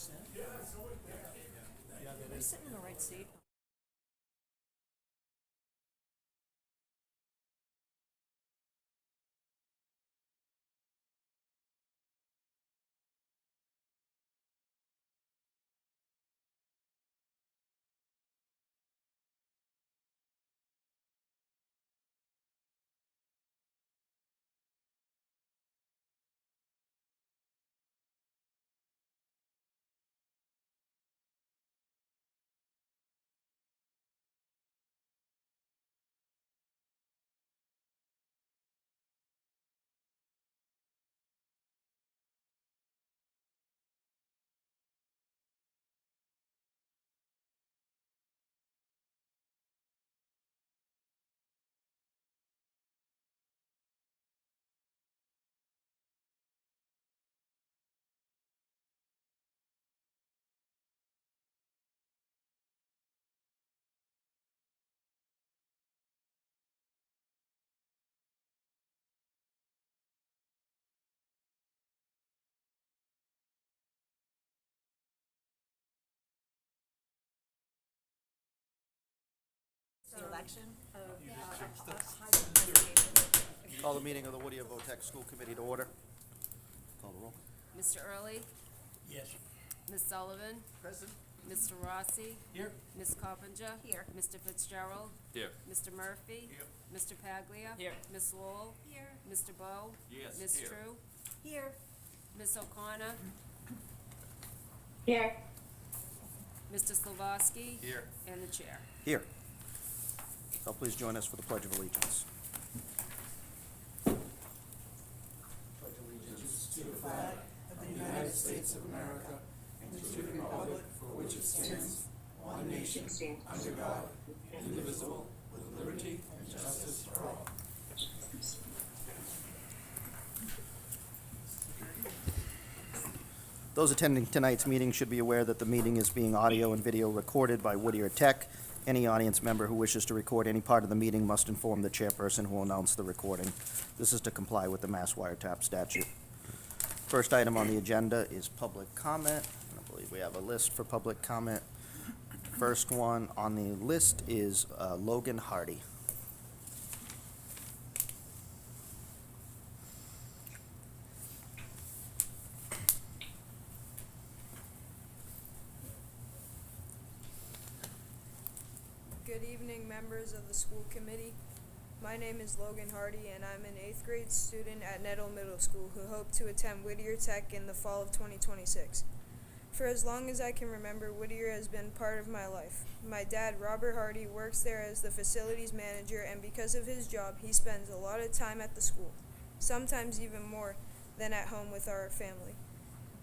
Are you sitting in the right seat? The election Call the meeting of the Whittier Votech School Committee to order. Call the roll. Mr. Early, Yes. Ms. Sullivan, Present. Mr. Rossi, Here. Ms. Coppinger. Here. Mr. Fitzgerald. Here. Mr. Murphy. Here. Mr. Paglia. Here. Ms. Lowell. Here. Mr. Bowe. Yes, Ms. here. True. here. Ms. O'Connor. Here. Mr. Slavoski. Here. And the chair. Here. So please join us for the Pledge of Allegiance. Those attending tonight's meeting should be aware that the meeting is being audio and video recorded by Whittier Tech. Any audience member who wishes to record any part of the meeting must inform the chairperson who will announce the recording. This is to comply with the Mass Wiretap statute. First item on the agenda is public comment. I believe we have a list for public comment. First one on the list is Logan Hardy. Good evening, members of the school committee. My name is Logan Hardy, and I'm an 8th grade student at Nettle Middle School who hope to attend Whittier Tech in the fall of 2026. For as long as I can remember, Whittier has been part of my life. My dad, Robert Hardy, works there as the facilities manager, and because of his job, he spends a lot of time at the school, sometimes even more than at home with our family.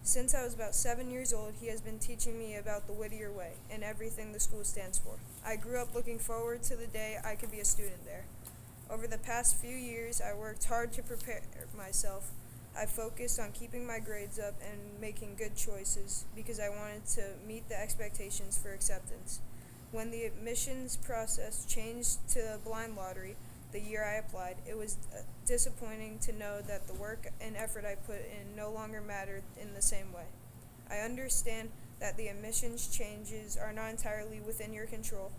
Since I was about 7 years old, he has been teaching me about the Whittier way and everything the school stands for. I grew up looking forward to the day I could be a student there. Over the past few years, I worked hard to prepare myself. I focused on keeping my grades up and making good choices because I wanted to meet the expectations for acceptance. When the admissions process changed to a blind lottery the year I applied, it was disappointing to know that the work and effort I put in no longer mattered in the same way. I understand that the admissions changes are not entirely within your control,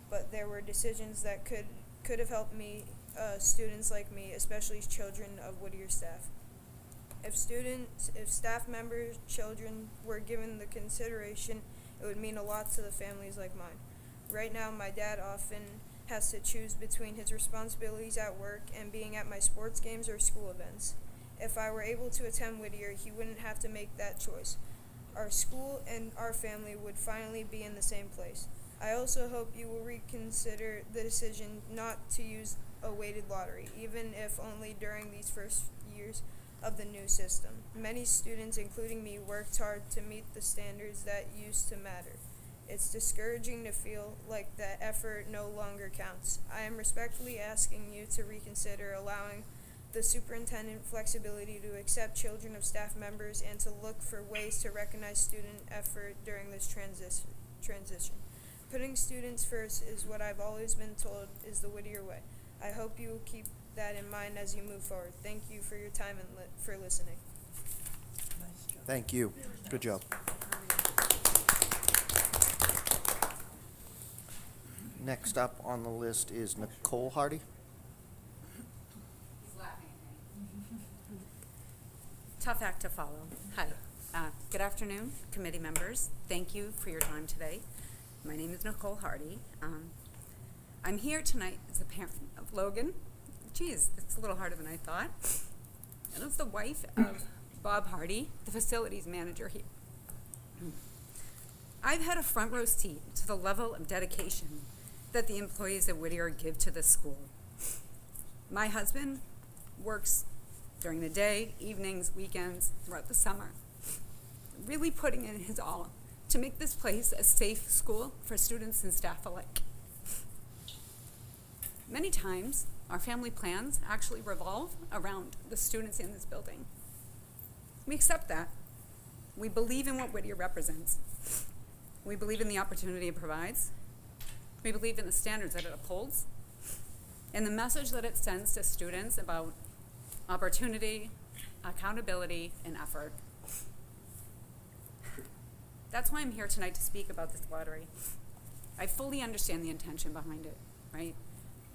but there were decisions that could have helped me, students like me, especially children of Whittier staff. If staff members, children were given the consideration, it would mean a lot to the families like mine. Right now, my dad often has to choose between his responsibilities at work and being at my sports games or school events. If I were able to attend Whittier, he wouldn't have to make that choice. Our school and our family would finally be in the same place. I also hope you will reconsider the decision not to use a weighted lottery, even if only during these first years of the new system. Many students, including me, worked hard to meet the standards that used to matter. It's discouraging to feel like that effort no longer counts. I am respectfully asking you to reconsider allowing the superintendent flexibility to accept children of staff members and to look for ways to recognize student effort during this transition. Putting students first is what I've always been told is the Whittier way. I hope you will keep that in mind as you move forward. Thank you for your time and for listening. Thank you. Good job. Next up on the list is Nicole Hardy. He's laughing at me. Tough act to follow. Hi. Good afternoon, committee members. Thank you for your time today. My name is Nicole Hardy. I'm here tonight as a parent of Logan. Geez, it's a little harder than I thought. And as the wife of Bob Hardy, the facilities manager here. I've had a front row seat to the level of dedication that the employees at Whittier give to this school. My husband works during the day, evenings, weekends, throughout the summer, really putting in his all to make this place a safe school for students and staff alike. Many times, our family plans actually revolve around the students in this building. We accept that. We believe in what Whittier represents. We believe in the opportunity it provides. We believe in the standards that it upholds and the message that it sends to students about opportunity, accountability, and effort. That's why I'm here tonight to speak about this lottery. I fully understand the intention behind it, right?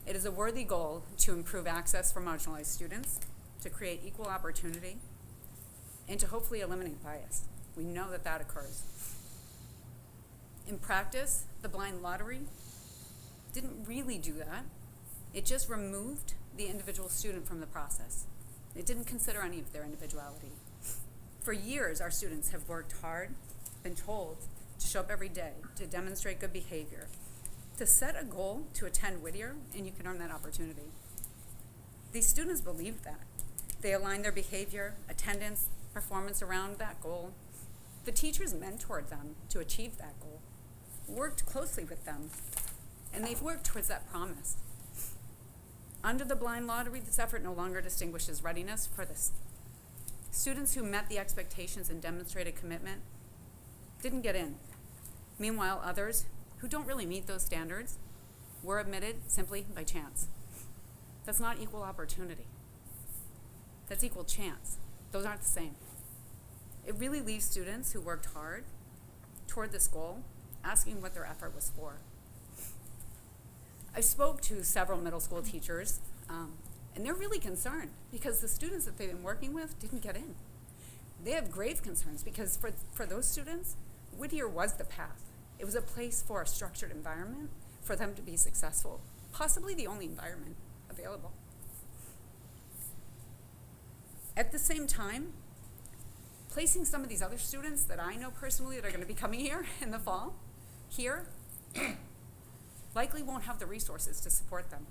It is a worthy goal to improve access for marginalized students, to create equal opportunity, and to hopefully eliminate bias. We know that that occurs. In practice, the blind lottery didn't really do that. It just removed the individual student from the process. It didn't consider any of their individuality. For years, our students have worked hard, been told to show up every day, to demonstrate good behavior, to set a goal to attend Whittier, and you can earn that opportunity. These students believed that. They aligned their behavior, attendance, performance around that goal. The teachers mentored them to achieve that goal, worked closely with them, and they've worked towards that promise. Under the blind lottery, this effort no longer distinguishes readiness for this. Students who met the expectations and demonstrated commitment didn't get in. Meanwhile, others who don't really meet those standards were admitted simply by chance. That's not equal opportunity. That's equal chance. Those aren't the same. It really leaves students who worked hard toward this goal asking what their effort was for. I spoke to several middle school teachers, and they're really concerned because the students that they've been working with didn't get in. They have grave concerns because for those students, Whittier was the path. It was a place for a structured environment for them to be successful, possibly the only environment available. At the same time, placing some of these other students that I know personally that are going to be coming here in the fall, here, likely won't have the resources to support them.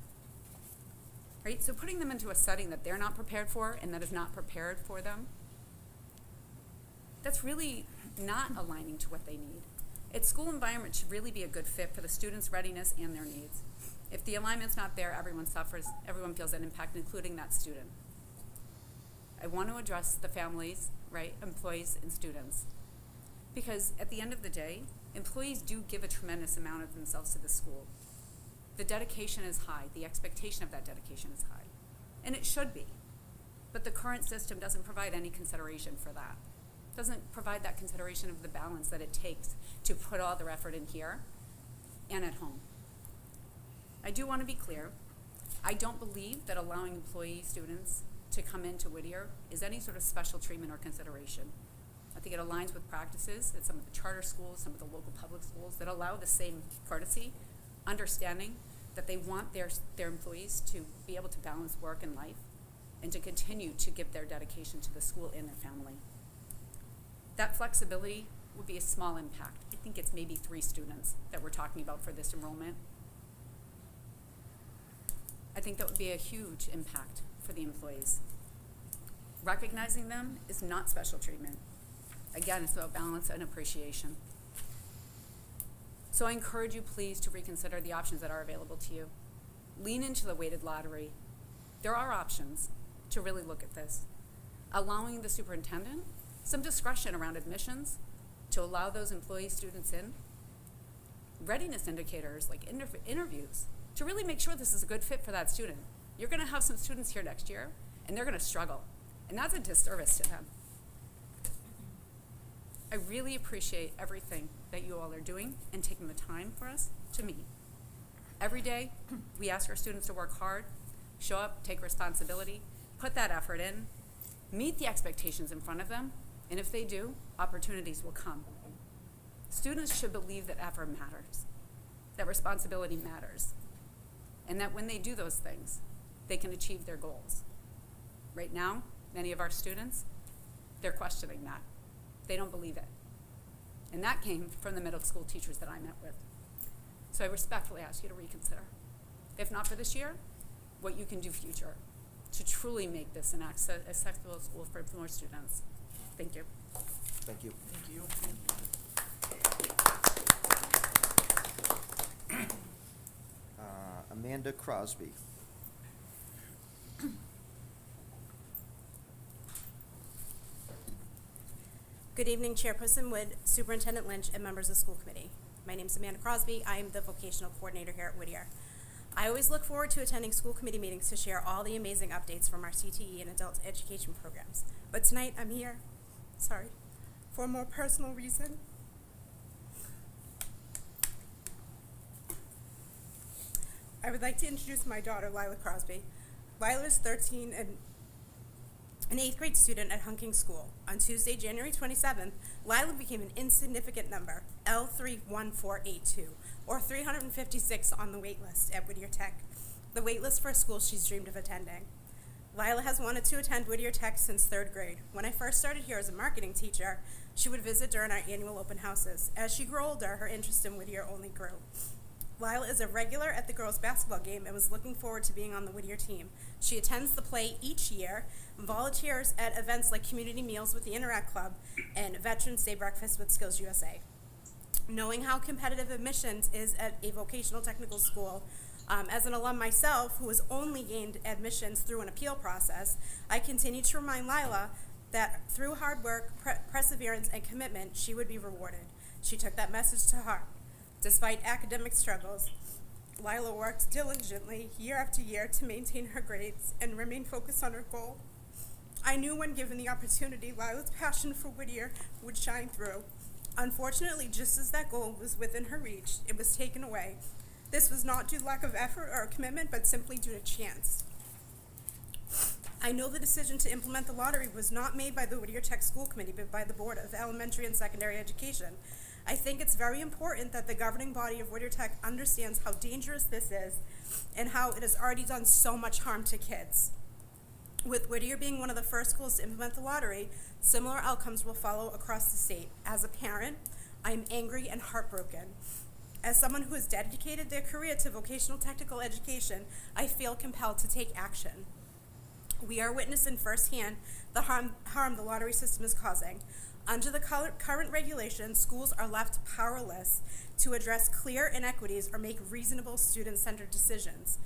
Right? So putting them into a setting that they're not prepared for and that is not prepared for them, that's really not aligning to what they need. Its school environment should really be a good fit for the students' readiness and their needs. If the alignment's not there, everyone suffers, everyone feels that impact, including that student. I want to address the families, right, employees and students. Because at the end of the day, employees do give a tremendous amount of themselves to the school. The dedication is high, the expectation of that dedication is high, and it should be. But the current system doesn't provide any consideration for that. Doesn't provide that consideration of the balance that it takes to put all their effort in here and at home. I do want to be clear. I don't believe that allowing employee students to come into Whittier is any sort of special treatment or consideration. I think it aligns with practices at some of the charter schools, some of the local public schools that allow the same courtesy, understanding that they want their employees to be able to balance work and life and to continue to give their dedication to the school and their family. That flexibility would be a small impact. I think it's maybe 3 students that we're talking about for this enrollment. I think that would be a huge impact for the employees. Recognizing them is not special treatment. Again, it's about balance and appreciation. So I encourage you please to reconsider the options that are available to you. Lean into the weighted lottery. There are options to really look at this. Allowing the superintendent some discretion around admissions to allow those employee students in. Readiness indicators like interviews to really make sure this is a good fit for that student. You're going to have some students here next year and they're going to struggle, and that's a disservice to them. I really appreciate everything that you all are doing and taking the time for us to meet. Every day, we ask our students to work hard, show up, take responsibility, put that effort in, meet the expectations in front of them, and if they do, opportunities will come. Students should believe that effort matters, that responsibility matters, and that when they do those things, they can achieve their goals. Right now, many of our students, they're questioning that. They don't believe it. And that came from the middle school teachers that I met with. So I respectfully ask you to reconsider. If not for this year, what you can do future to truly make this an accessible school for more students. Thank you. Thank you. Thank you. Amanda Crosby. Good evening, Chairperson Wood, Superintendent Lynch, and members of the school committee. My name is Amanda Crosby. I am the vocational coordinator here at Whittier. I always look forward to attending school committee meetings to share all the amazing updates from our CTE and adult education programs. But tonight I'm here, for a more personal reason. I would like to introduce my daughter, Lila Crosby. Lila is 13 and an 8th grade student at Hunking School. On Tuesday, January 27th, Lila became an insignificant number, L31482, or 356 on the wait list at Whittier Tech, the wait list for a school she's dreamed of attending. Lila has wanted to attend Whittier Tech since 3rd grade. When I first started here as a marketing teacher, she would visit during our annual open houses. As she grew older, her interest in Whittier only grew. Lila is a regular at the girls' basketball game and was looking forward to being on the Whittier team. She attends the play each year, volunteers at events like community meals with the Interact Club and Veterans Day breakfast with Skills USA. Knowing how competitive admissions is at a vocational technical school, as an alum myself who has only gained admissions through an appeal process, I continue to remind Lila that through hard work, perseverance, and commitment, she would be rewarded. She took that message to heart. Despite academic struggles, Lila worked diligently year after year to maintain her grades and remain focused on her goal. I knew when given the opportunity, Lila's passion for Whittier would shine through. Unfortunately, just as that goal was within her reach, it was taken away. This was not due to lack of effort or commitment, but simply due to chance. I know the decision to implement the lottery was not made by the Whittier Tech School Committee, but by the Board of Elementary and Secondary Education. I think it's very important that the governing body of Whittier Tech understands how dangerous this is and how it has already done so much harm to kids. With Whittier being one of the first schools to implement the lottery, similar outcomes will follow across the state. As a parent, I am angry and heartbroken. As someone who has dedicated their career to vocational technical education, I feel compelled to take action. We are witnessing firsthand the harm the lottery system is causing. Under the current regulations, schools are left powerless to address clear inequities or make reasonable student-centered decisions.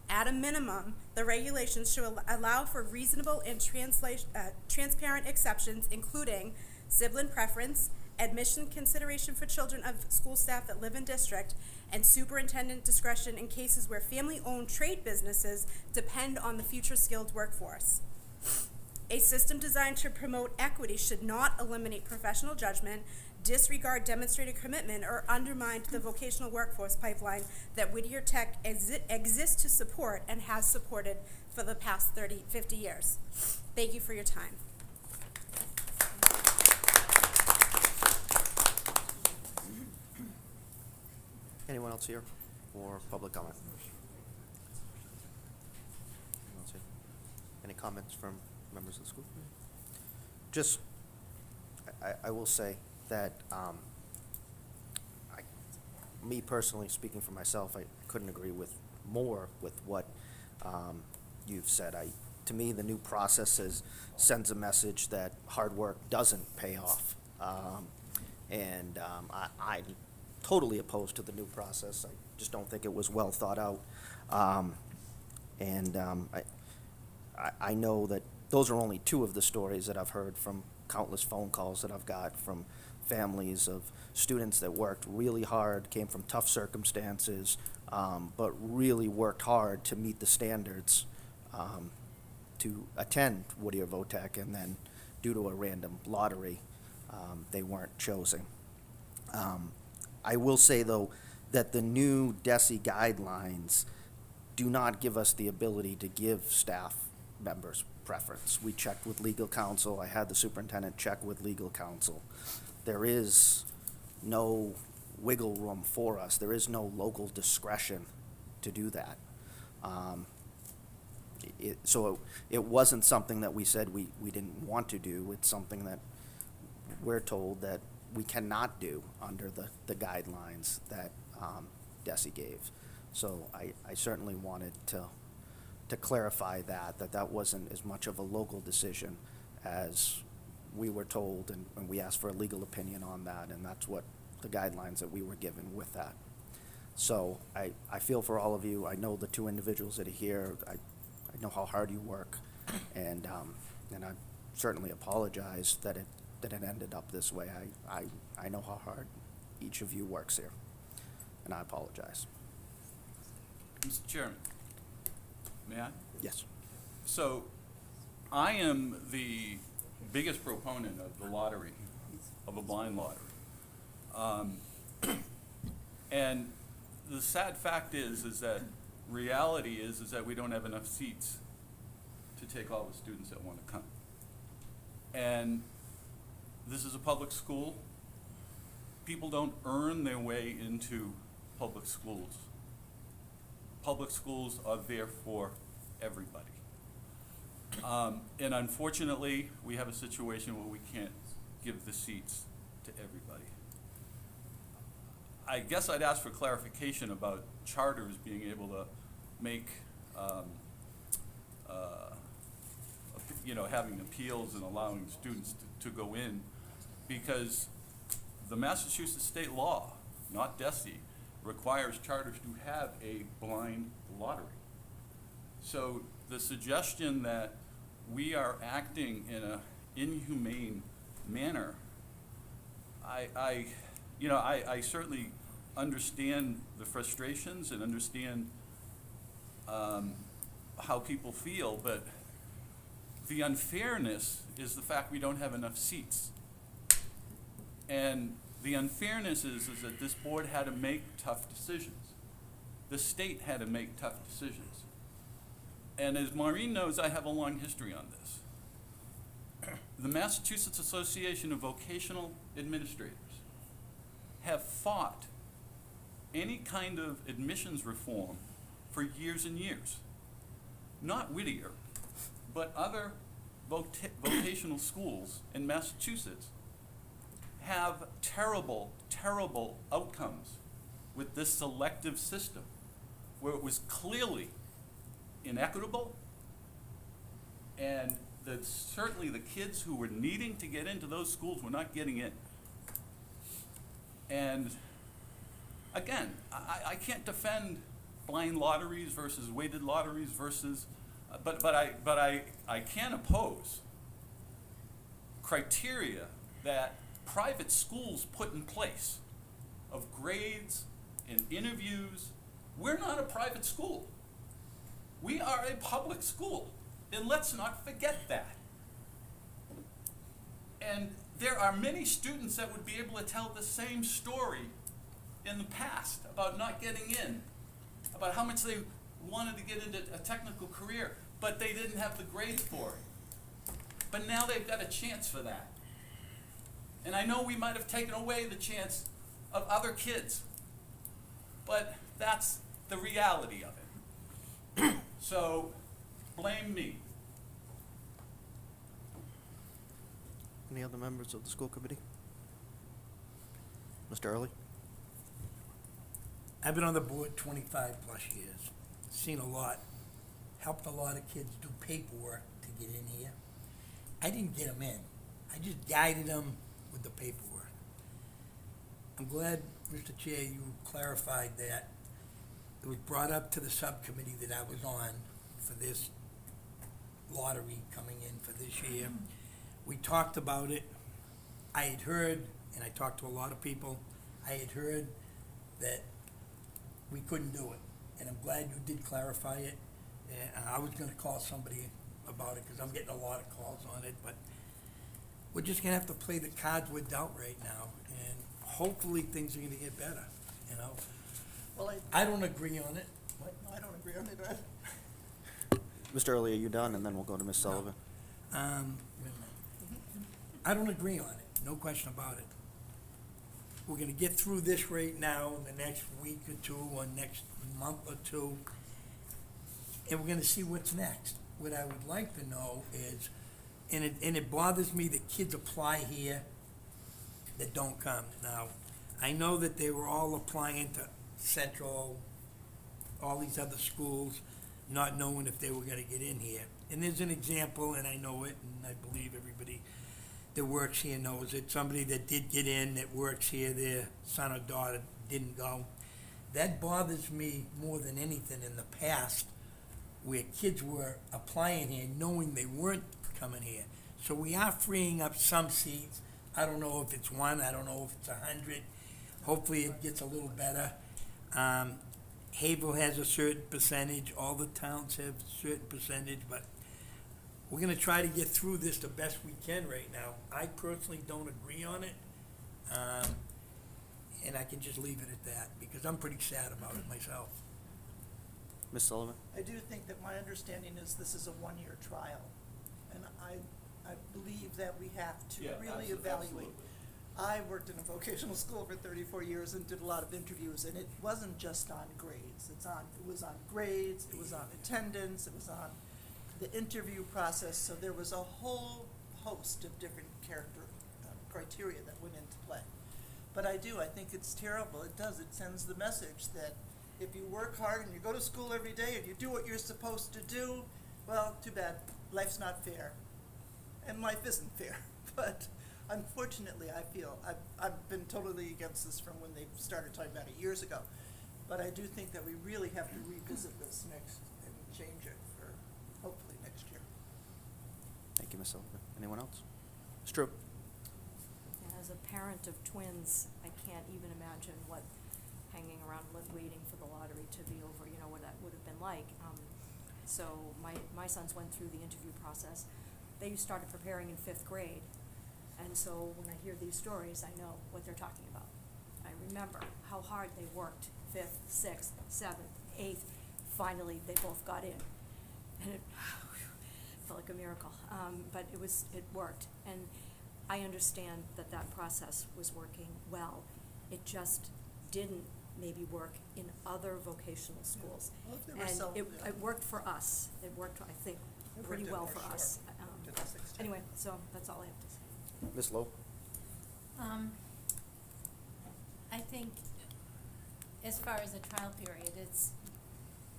At a minimum, the regulations should allow for reasonable and transparent exceptions, including sibling preference, admission consideration for children of school staff that live in district, and superintendent discretion in cases where family-owned trade businesses depend on the future skilled workforce. A system designed to promote equity should not eliminate professional judgment, disregard demonstrated commitment, or undermine the vocational workforce pipeline that Whittier Tech exists to support and has supported for the past 50 years. Thank you for your time. Anyone else here for public comment? Anyone else here? Any comments from members of the school committee? Just, I will say that me personally, speaking for myself, I couldn't agree with more with what you've said. To me, the new process sends a message that hard work doesn't pay off. I'm totally opposed to the new process. I just don't think it was well thought out. I know that those are only two of the stories that I've heard from countless phone calls that I've got from families of students that worked really hard, came from tough circumstances, but really worked hard to meet the standards to attend Whittier VOTEC, and then due to a random lottery, they weren't chosen. I will say, though, that the new DESI guidelines do not give us the ability to give staff members preference. We checked with legal counsel. I had the superintendent check with legal counsel. There is no wiggle room for us. There is no local discretion to do that. So it wasn't something that we said we didn't want to do. It's something that we're told that we cannot do under the guidelines that DESI gave. So I certainly wanted to clarify that wasn't as much of a local decision as we were told, and we asked for a legal opinion on that, and that's what the guidelines that we were given with that. So I feel for all of you. I know the two individuals that are here. I know how hard you work, and I certainly apologize that it ended up this way. I know how hard each of you works here, and I apologize. Mr. Chairman, may I? Yes. So, I am the biggest proponent of the lottery, of a blind lottery. And the sad fact is that reality is that we don't have enough seats to take all the students that want to come. And this is a public school. People don't earn their way into public schools. Public schools are there for everybody. And unfortunately, we have a situation where we can't give the seats to everybody. I guess I'd ask for clarification about charters being able to make, having appeals and allowing students to go in, because the Massachusetts state law, not DESI, requires charters to have a blind lottery. So the suggestion that we are acting in an inhumane manner, I certainly understand the frustrations and understand how people feel, but the unfairness is the fact we don't have enough seats. And the unfairness is that this board had to make tough decisions. The state had to make tough decisions. And as Maureen knows, I have a long history on this. The Massachusetts Association of Vocational Administrators have fought any kind of admissions reform for years and years. Not Whittier, but other vocational schools in Massachusetts have terrible, terrible outcomes with this selective system, where it was clearly inequitable, and that certainly the kids who were needing to get into those schools were not getting in. And again, I can't defend blind lotteries versus weighted lotteries versus, but I can oppose criteria that private schools put in place of grades and interviews. We're not a private school. We are a public school, and let's not forget that. And there are many students that would be able to tell the same story in the past about not getting in, about how much they wanted to get into a technical career, but they didn't have the grades for it. But now they've got a chance for that. And I know we might have taken away the chance of other kids, but that's the reality of it. So, blame me. Any other members of the school committee? Mr. Early? I've been on the board 25 plus years, seen a lot, helped a lot of kids do paperwork to get in here. I didn't get them in. I just guided them with the paperwork. I'm glad, Mr. Chair, you clarified that. It was brought up to the subcommittee that I was on for this lottery coming in for this year. We talked about it. I had heard, and I talked to a lot of people, I had heard that we couldn't do it. And I'm glad you did clarify it. And I was gonna call somebody about it, because I'm getting a lot of calls on it, but we're just gonna have to play the cards we're dealt right now, and hopefully things are gonna get better, you know? Well, I don't agree on it. What? No, I don't agree on it. Mr. Early, are you done? And then we'll go to Ms. Sullivan. Wait a minute. I don't agree on it, no question about it. We're gonna get through this right now in the next week or two, or next month or two, and we're gonna see what's next. What I would like to know is, and it bothers me that kids apply here that don't come. Now, I know that they were all applying to Central, all these other schools, not knowing if they were gonna get in here. And there's an example, and I know it, and I believe everybody that works here knows it. Somebody that did get in, that works here, their son or daughter didn't go. That bothers me more than anything in the past, where kids were applying here knowing they weren't coming here. So we are freeing up some seats. I don't know if it's one, I don't know if it's 100. Hopefully it gets a little better. Haverhill has a certain percentage, all the towns have a certain percentage, but we're gonna try to get through this the best we can right now. I personally don't agree on it, and I can just leave it at that, because I'm pretty sad about it myself. Ms. Sullivan? I do think that my understanding is this is a one-year trial, and I believe that we have to really evaluate. I worked in a vocational school for 34 years and did a lot of interviews, and it wasn't just on grades. It was on grades, it was on attendance, it was on the interview process, so there was a whole host of different character criteria that went into play. But I think it's terrible. It sends the message that if you work hard and you go to school every day and you do what you're supposed to do, well, too bad, life's not fair. And life isn't fair. But unfortunately, I feel, I've been totally against this from when they started talking about it years ago. But I do think that we really have to revisit this next and change it for hopefully next year. Thank you, Ms. Sullivan. Anyone else? Ms. Troop? As a parent of twins, I can't even imagine what hanging around waiting for the lottery to be over, what that would have been like. So my sons went through the interview process. They started preparing in 5th grade. And so when I hear these stories, I know what they're talking about. I remember how hard they worked, 5th, 6th, 7th, 8th. Finally, they both got in. And it felt like a miracle. But it worked. And I understand that process was working well. It just didn't maybe work in other vocational schools. Well, if there were And some, it worked for us. It worked, I think, It pretty worked well out for for us. sure. To this extent. Anyway, so that's all I have to say. Ms. Lowe? I think as far as the trial period, it's,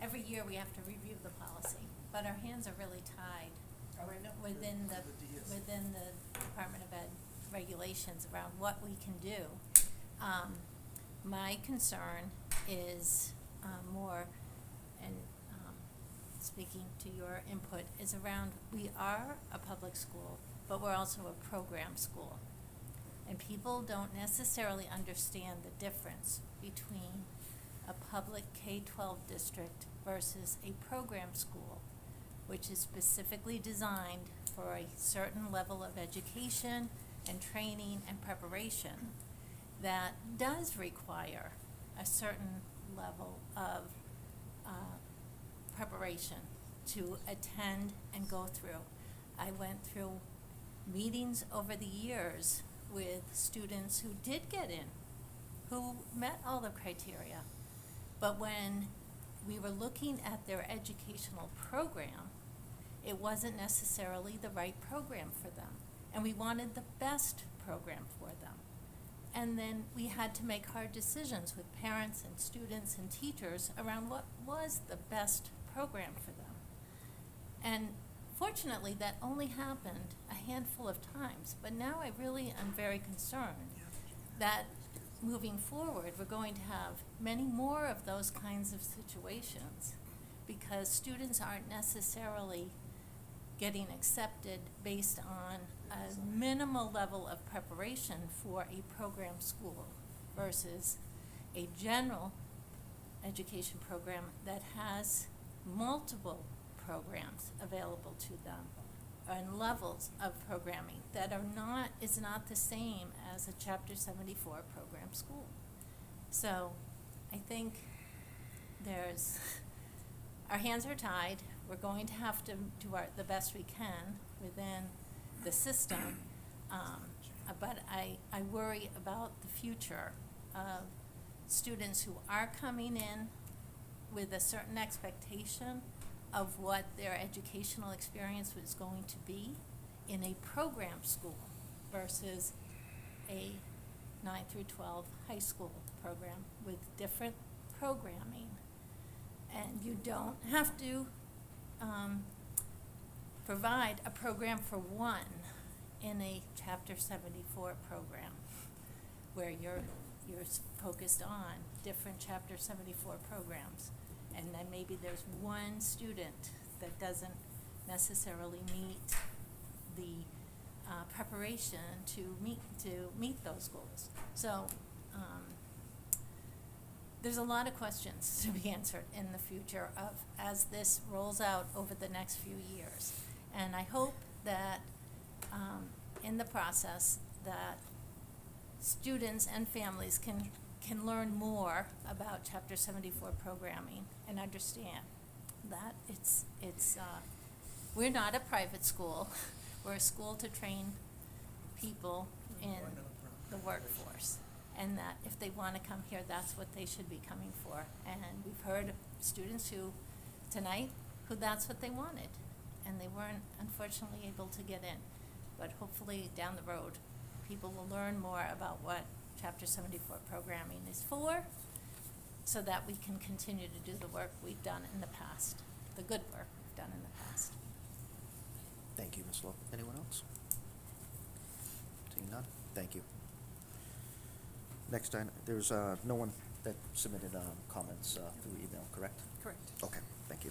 every year we have to review the policy, but our hands are really tied Oh, I know. within For the DS. Department of Ed regulations around what we can do. My concern is more, and speaking to your input, is around, we are a public school, but we're also a program school. And people don't necessarily understand the difference between a public K-12 district versus a program school, which is specifically designed for a certain level of education and training and preparation that does require a certain level of preparation to attend and go through. I went through meetings over the years with students who did get in, who met all the criteria. But when we were looking at their educational program, it wasn't necessarily the right program for them. And we wanted the best program for them. And then we had to make hard decisions with parents and students and teachers around what was the best program for them. And fortunately, that only happened a handful of times. But now I really am very concerned that moving forward, we're going to have many more of those kinds of situations because students aren't necessarily getting accepted based on a minimal level of preparation for a program school versus a general education program that has multiple programs available to them and levels of programming that is not the same as a Chapter 74 program school. So I think there's, our hands are tied. We're going to have to do the best we can within the system. But I worry about the future of students who are coming in with a certain expectation of what their educational experience was going to be in a program school versus a 9 through 12 high school program with different programming. And you don't have to provide a program for one in a Chapter 74 program where you're focused on different Chapter 74 programs. And then maybe there's one student that doesn't necessarily meet the preparation to meet those goals. So there's a lot of questions to be answered in the future as this rolls out over the next few years. And I hope that in the process that students and families can learn more about Chapter 74 programming and understand that we're not a private school. We're a school to train people in the workforce. And that if they want to come here, that's what they should be coming for. And we've heard of students tonight who that's what they wanted. And they weren't, unfortunately, able to get in. But hopefully down the road, people will learn more about what Chapter 74 programming is for, so that we can continue to do the work we've done in the past, the good work we've done in the past. Thank you, Ms. Lowe. Anyone else? Seeing none, thank you. Next item, there's no one that submitted comments through email, correct? Correct. Okay, thank you.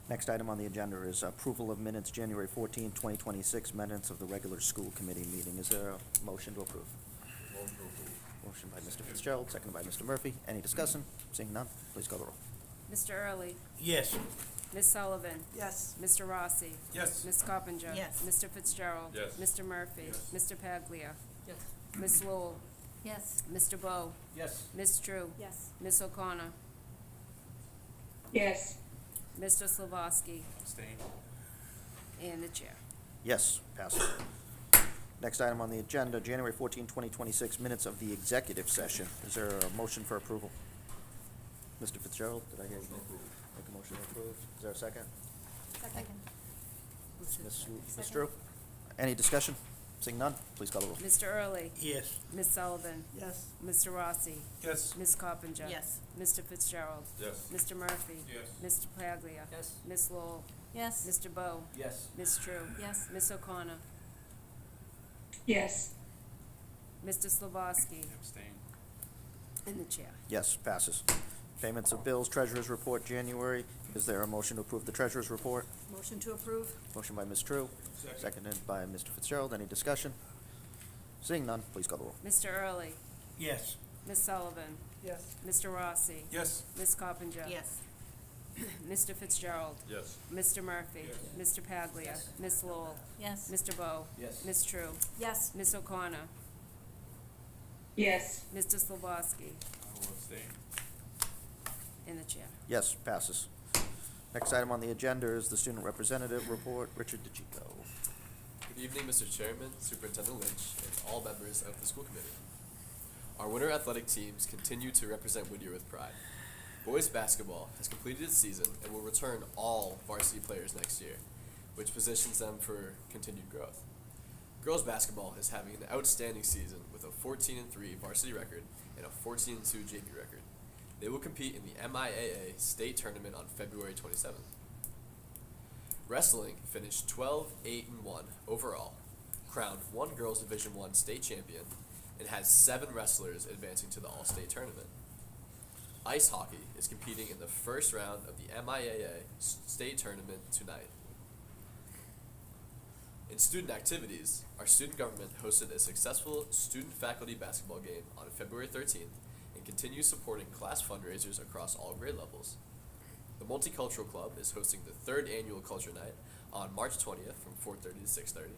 Next item on the agenda is approval of minutes, January 14, 2026, minutes of the regular school committee meeting. Is there a motion to approve? Motion by Mr. Fitzgerald, seconded by Mr. Murphy. Any discussion? Seeing none, please call the roll. Mr. Early, Yes. Ms. Sullivan, Yes. Mr. Rossi, Yes. Ms. Coppinger, Yes. Mr. Fitzgerald, Yes. Mr. Murphy, Yes. Mr. Paglia, Yes. Ms. Lowell, Yes. Mr. Bowe, Yes. Ms. True, Yes. Ms. O'Connor, Yes. Mr. Slavoski, Abstain. and the chair. Yes, passes. Next item on the agenda, January 14, 2026, minutes of the executive session. Is there a motion for approval? Mr. Fitzgerald, did I hear you? Make a motion to approve. Is there a second? Second. Ms. Drew? Any discussion? Seeing none, please call the roll. Mr. Early, Yes. Ms. Sullivan, Yes. Mr. Rossi, Yes. Ms. Coppinger. Yes. Mr. Fitzgerald. Yes. Mr. Murphy. Yes. Mr. Paglia. Yes. Ms. Lowell. Yes. Mr. Bowe. Yes. Ms. True. Yes. Ms. O'Connor. Yes. Mr. Slavoski, Abstain. and the chair. Yes, passes. Payments of bills, treasurer's report, January. Is there a motion to approve the treasurer's report? Motion to approve? Motion by Ms. True, seconded by Mr. Fitzgerald. Any discussion? Seeing none, please call the roll. Mr. Early, Yes. Ms. Sullivan, Yes. Mr. Rossi, Yes. Ms. Coppinger. Yes. Mr. Fitzgerald, Yes. Mr. Murphy, Mr. Paglia, Ms. Lowell, Yes. Mr. Bowe, Yes. Ms. True, Yes. Ms. O'Connor, Yes. Mr. Slavoski, I will abstain. and the chair. Yes, passes. Next item on the agenda is the student representative report. Richard DeChico. Good evening, Mr. Chairman, Superintendent Lynch, and all members of the school committee. Our winter athletic teams continue to represent Whittier with pride. Boys basketball has completed its season and will return all varsity players next year, which positions them for continued growth. Girls basketball is having an outstanding season with a 14-3 varsity record and a 14-2 JV record. They will compete in the MIAA state tournament on February 27th. Wrestling finished 12-8-1 overall, crowned one girls Division I state champion, and has 7 wrestlers advancing to the all-state tournament. Ice hockey is competing in the first round of the MIAA state tournament tonight. In student activities, our student government hosted a successful student-faculty basketball game on February 13th and continues supporting class fundraisers across all grade levels. The Multicultural Club is hosting the 3rd annual Culture Night on March 20th from 4:30 to 6:30.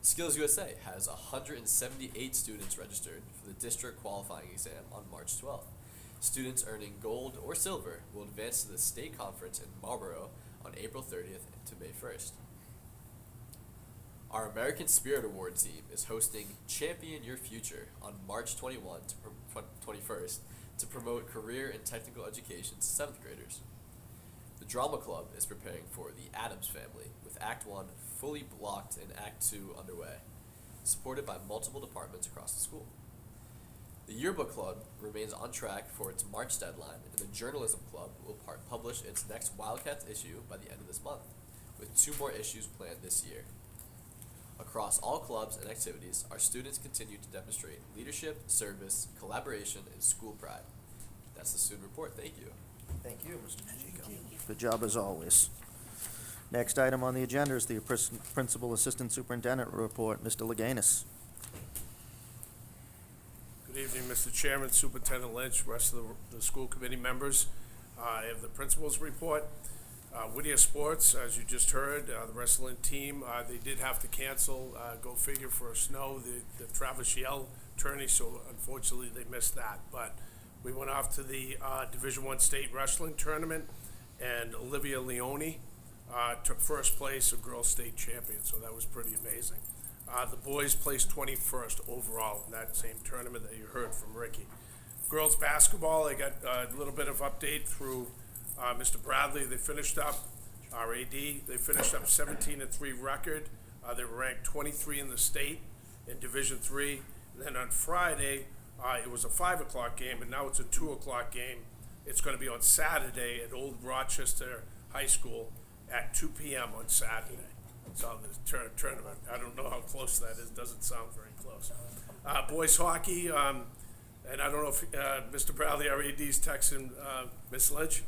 Skills USA has 178 students registered for the district qualifying exam on March 12th. Students earning gold or silver will advance to the state conference in Marlborough on April 30th to May 1st. Our American Spirit Award team is hosting Champion Your Future on March 21st to promote career and technical education to 7th graders. The Drama Club is preparing for The Addams Family, with Act 1 fully blocked and Act 2 underway, supported by multiple departments across the school. The Yearbook Club remains on track for its March deadline, and the Journalism Club will publish its next Wildcats issue by the end of this month, with 2 more issues planned this year. Across all clubs and activities, our students continue to demonstrate leadership, service, collaboration, and school pride. That's the student report. Thank you. Thank you, Mr. Pacheco. Good job as always. Next item on the agenda is the Principal Assistant Superintendent report. Mr. Leganis. Good evening, Mr. Chairman, Superintendent Lynch, rest of the school committee members. I have the principal's report. Whittier Sports, as you just heard, the wrestling team, they did have to cancel, go figure for snow, the Travis Yell tourney, so unfortunately they missed that. But we went off to the Division I state wrestling tournament, and Olivia Leone took first place, a girls state champion, so that was pretty amazing. The boys placed 21st overall in that same tournament that you heard from Ricky. Girls basketball, I got a little bit of update through Mr. Bradley. They finished up, our AD, they finished up 17-3 record. They were ranked 23 in the state in Division III. And then on Friday, it was a 5 o'clock game, and now it's a 2 o'clock game. It's going to be on Saturday at Old Rochester High School at 2 p.m. on Saturday. So the tournament, I don't know how close that is. Doesn't sound very close. Boys hockey, and I don't know if Mr. Bradley, our AD's texting Ms. Lynch.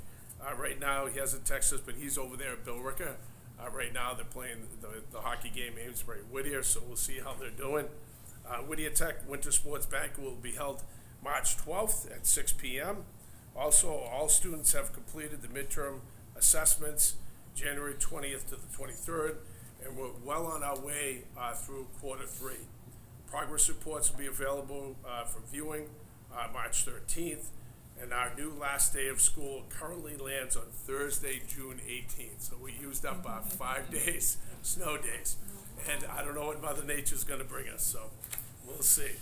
Right now, he hasn't texted us, but he's over there at Bill Ricker. Right now, they're playing the hockey game, Amesbury Whittier, so we'll see how they're doing. Whittier Tech Winter Sports Banquet will be held March 12th at 6 p.m. Also, all students have completed the midterm assessments January 20th to the 23rd, and we're well on our way through quarter 3. Progress reports will be available for viewing March 13th, and our new last day of school currently lands on Thursday, June 18th. So we used up our 5 days, snow days. And I don't know what Mother Nature's gonna bring us, so we'll see.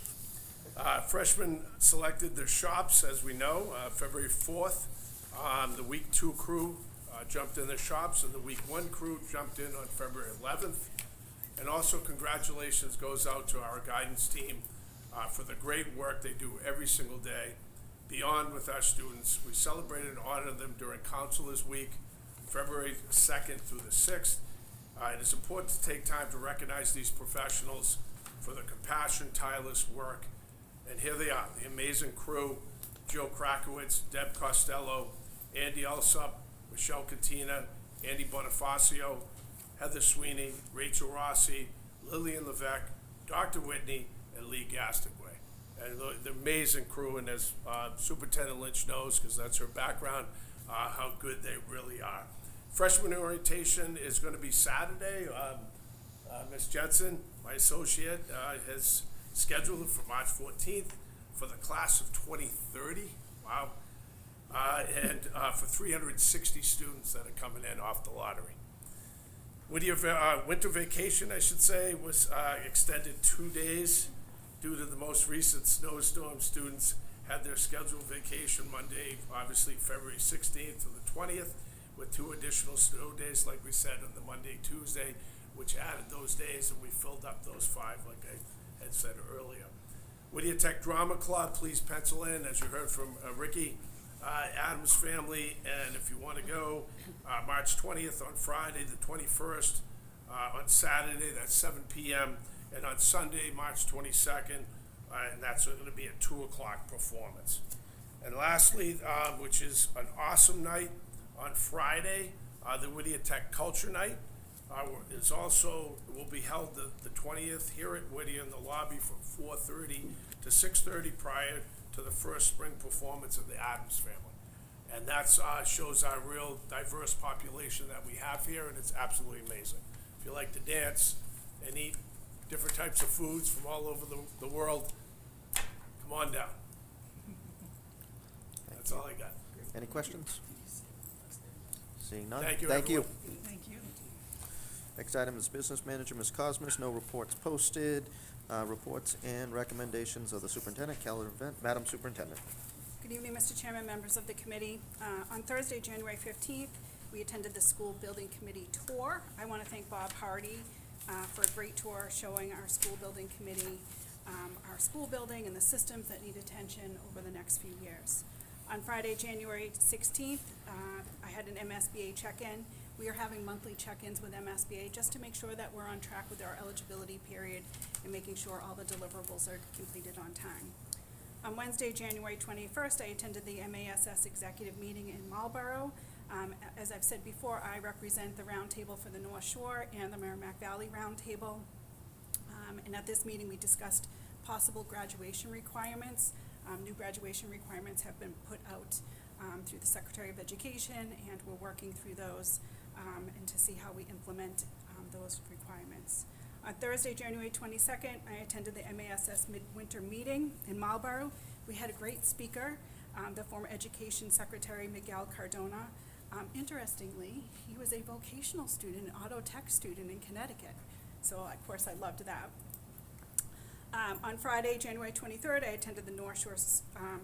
Freshmen selected their shops, as we know, February 4th. The week 2 crew jumped in their shops, and the week 1 crew jumped in on February 11th. And also congratulations goes out to our guidance team for the great work they do every single day. Beyond with our students, we celebrated and honored them during Counselors Week, February 2nd through the 6th. It is important to take time to recognize these professionals for their compassion, tireless work. And here they are, the amazing crew: Joe Krakowitz, Deb Costello, Andy Alsop, Michelle Katina, Andy Bonifacio, Heather Sweeney, Rachel Rossi, Lillian Levesque, Dr. Whitney, and Lee Gastigway. And the amazing crew, and as Superintendent Lynch knows, because that's her background, how good they really are. Freshman orientation is going to be Saturday. Ms. Jensen, my associate, has scheduled it for March 14th for the class of 2030. Wow. And for 360 students that are coming in off the lottery. Whittier winter vacation, I should say, was extended 2 days due to the most recent snowstorm. Students had their scheduled vacation Monday, obviously February 16th to the 20th, with 2 additional snow days, like we said, on the Monday, Tuesday, which added those days, and we filled up those 5, like I had said earlier. Whittier Tech Drama Club, please pencil in, as you heard from Ricky, Addams Family, and if you want to go, March 20th on Friday, the 21st, on Saturday, that's 7 p.m., and on Sunday, March 22nd, and that's going to be a 2 o'clock performance. And lastly, which is an awesome night, on Friday, the Whittier Tech Culture Night is also, will be held the 20th here at Whittier in the lobby from 4:30 to 6:30 prior to the first spring performance of the Addams Family. And that shows our real diverse population that we have here, and it's absolutely amazing. If you like to dance and eat different types of foods from all over the world, come on down. That's That's all I got. Any questions? Seeing none? Thank you, Thank you. everyone. Thank you. Next item is Business Manager, Ms. Cosmas. No reports posted. Reports and recommendations of the superintendent, calendar event. Madam Superintendent. Good evening, Mr. Chairman, members of the committee. On Thursday, January 15th, we attended the school building committee tour. I want to thank Bob Hardy for a great tour showing our school building committee, our school building and the systems that need attention over the next few years. On Friday, January 16th, I had an MSBA check-in. We are having monthly check-ins with MSBA just to make sure that we're on track with our eligibility period and making sure all the deliverables are completed on time. On Wednesday, January 21st, I attended the MASS executive meeting in Marlborough. As I've said before, I represent the roundtable for the North Shore and the Merrimack Valley Roundtable. And at this meeting, we discussed possible graduation requirements. New graduation requirements have been put out through the Secretary of Education, and we're working through those and to see how we implement those requirements. On Thursday, January 22nd, I attended the MASS Midwinter Meeting in Marlborough. We had a great speaker, the former Education Secretary Miguel Cardona. Interestingly, he was a vocational student, an auto tech student in Connecticut. So, of course, I loved that. On Friday, January 23rd, I attended the North Shore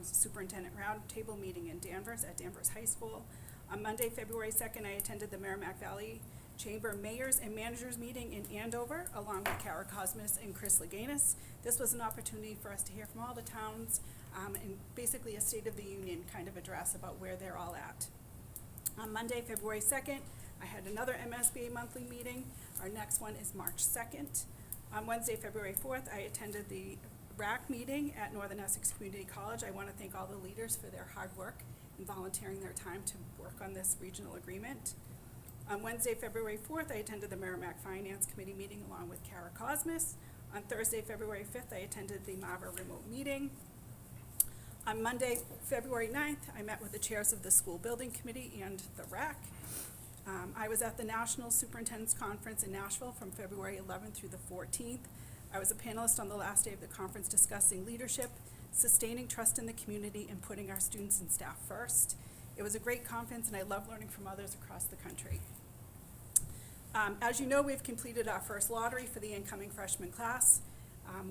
Superintendent Roundtable meeting in Danvers at Danvers High School. On Monday, February 2nd, I attended the Merrimack Valley Chamber Mayors and Managers meeting in Andover, along with Kara Cosmas and Chris Leganis. This was an opportunity for us to hear from all the towns and basically a State of the Union kind of address about where they're all at. On Monday, February 2nd, I had another MSBA monthly meeting. Our next one is March 2nd. On Wednesday, February 4th, I attended the RAC meeting at Northern Essex Community College. I want to thank all the leaders for their hard work and volunteering their time to work on this regional agreement. On Wednesday, February 4th, I attended the Merrimack Finance Committee meeting along with Kara Cosmas. On Thursday, February 5th, I attended the MAVA remote meeting. On Monday, February 9th, I met with the chairs of the School Building Committee and the RAC. I was at the National Superintendent's Conference in Nashville from February 11th through the 14th. I was a panelist on the last day of the conference discussing leadership, sustaining trust in the community, and putting our students and staff first. It was a great conference, and I love learning from others across the country. As you know, we've completed our first lottery for the incoming freshman class.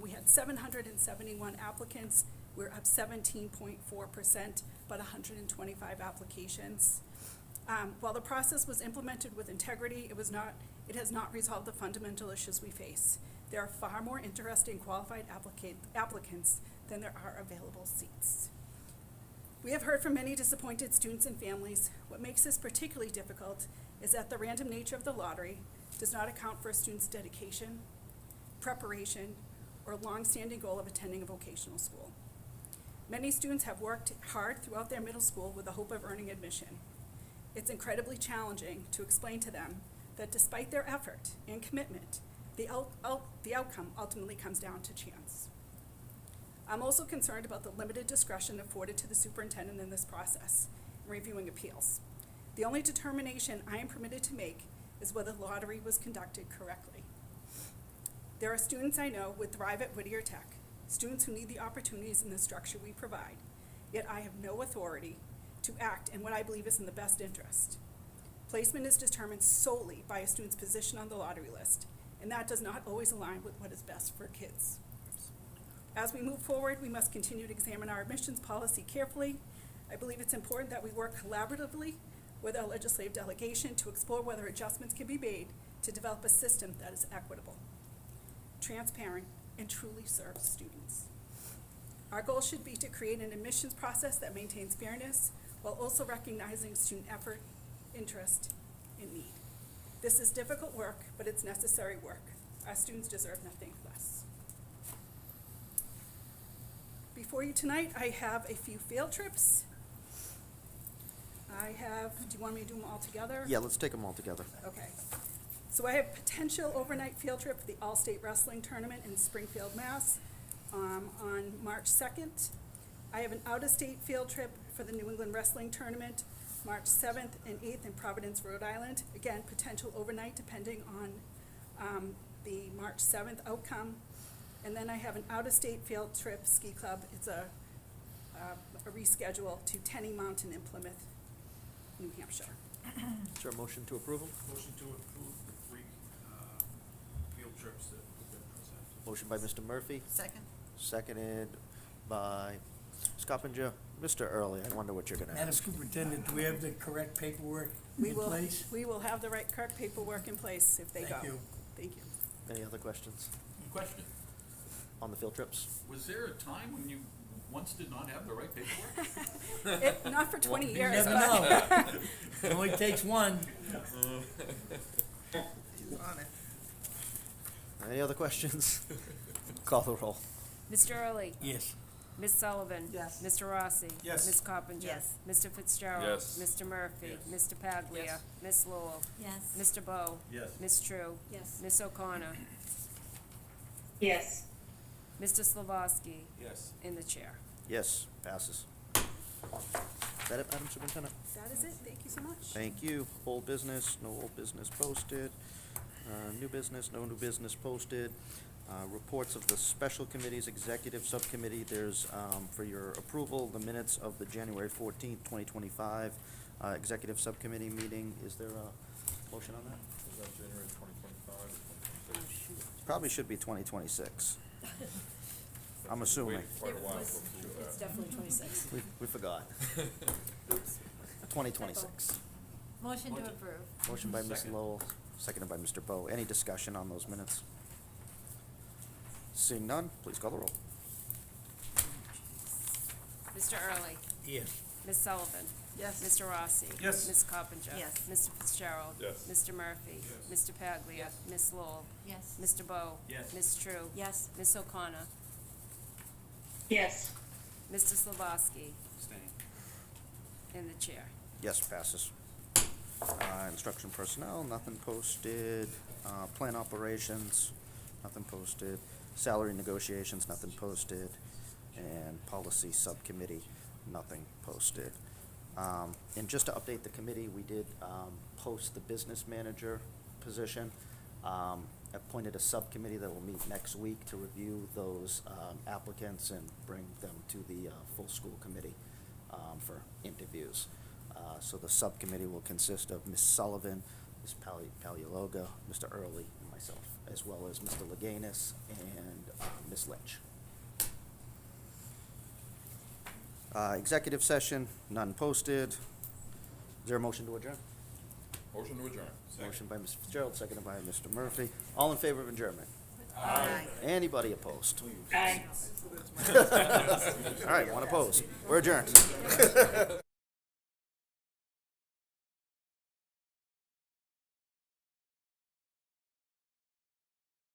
We had 771 applicants. We're up 17.4%, but 125 applications. While the process was implemented with integrity, it has not resolved the fundamental issues we face. There are far more interested and qualified applicants than there are available seats. We have heard from many disappointed students and families. What makes this particularly difficult is that the random nature of the lottery does not account for a student's dedication, preparation, or long-standing goal of attending a vocational school. Many students have worked hard throughout their middle school with the hope of earning admission. It's incredibly challenging to explain to them that despite their effort and commitment, the outcome ultimately comes down to chance. I'm also concerned about the limited discretion afforded to the superintendent in this process in reviewing appeals. The only determination I am permitted to make is whether the lottery was conducted correctly. There are students I know would thrive at Whittier Tech, students who need the opportunities and the structure we provide, yet I have no authority to act in what I believe is in the best interest. Placement is determined solely by a student's position on the lottery list, and that does not always align with what is best for kids. As we move forward, we must continue to examine our admissions policy carefully. I believe it's important that we work collaboratively with our legislative delegation to explore whether adjustments can be made to develop a system that is equitable, transparent, and truly serves students. Our goal should be to create an admissions process that maintains fairness while also recognizing student effort, interest, and need. This is difficult work, but it's necessary work. Our students deserve nothing less. Before you tonight, I have a few field trips. Do you want me to do them all together? Yeah, let's take them all together. Okay. So I have potential overnight field trip for the All-State Wrestling Tournament in Springfield, Mass. On March 2nd. I have an out-of-state field trip for the New England Wrestling Tournament, March 7th and 8th in Providence, Rhode Island. Again, potential overnight depending on the March 7th outcome. And then I have an out-of-state field trip ski club. It's a a reschedule to Tenny Mountain in Plymouth, New Hampshire. Is there a motion to approve them? Motion to approve the 3 field trips that have been presented. Motion by Mr. Murphy, Second? seconded by Scoppinger. Mr. Early, I wonder what you're gonna Madam ask. Superintendent, do we have the correct paperwork in place? We will have the right, correct paperwork in place if they go. Thank you. Thank you. Any other questions Question, on the field trips? was there a time when you once did not have the right paperwork? Not for 20 You years, never but know. It only takes one. He's on it. Any other questions? Call the roll. Mr. Early? Yes. Ms. Sullivan? Yes. Mr. Rossi? Yes. Ms. Coppinger? Yes. Mr. Fitzgerald? Yes. Mr. Murphy? Mr. Paglia? Yes. Ms. Lowell? Yes. Mr. Bowe? Yes. Ms. True? Yes. Ms. O'Connor? Yes. Mr. Slavoski? Yes. In the chair. Yes, passes. Is that it, Madam Superintendent? that is it. Thank you so much. Thank you. Old business, no old business posted. New business, no new business posted. Reports of the special committees, executive subcommittee, there's, for your approval, the minutes of the January 14th, 2025 executive subcommittee meeting. Is there a motion on that? Is that January 2025 or 2026? Probably should be 2026. I'm assuming. Quite a while for It's definitely 26. We forgot. 2026. Motion to approve. Motion by Ms. Second. Lowell, seconded by Mr. Bowe. Any discussion on those minutes? Seeing none, please call the roll. Mr. Early? Yes. Ms. Sullivan? Yes. Mr. Rossi? Yes. Ms. Coppinger? Yes. Mr. Fitzgerald? Yes. Mr. Murphy? Mr. Paglia? Ms. Lowell? Yes. Mr. Bowe? Yes. Ms. True? Yes. Ms. O'Connor? Yes. Mr. Slavoski? Staying. In the chair. Yes, passes. Instruction personnel, nothing posted. Plan operations, nothing posted. Salary negotiations, nothing posted. And policy subcommittee, nothing posted. And just to update the committee, we did post the business manager position. Appointed a subcommittee that will meet next week to review those applicants and bring them to the full school committee for interviews. So the subcommittee will consist of Ms. Sullivan, Ms. Paleologa, Mr. Early, and myself, as well as Mr. Leganis and Ms. Lynch. Executive session, none posted. Is there a motion to adjourn? Motion to adjourn. Motion by Mr. Fitzgerald, seconded by Mr. Murphy. All in favor of adjournment? Aye. Anybody opposed? Aye. All right, one opposed. We're adjourned.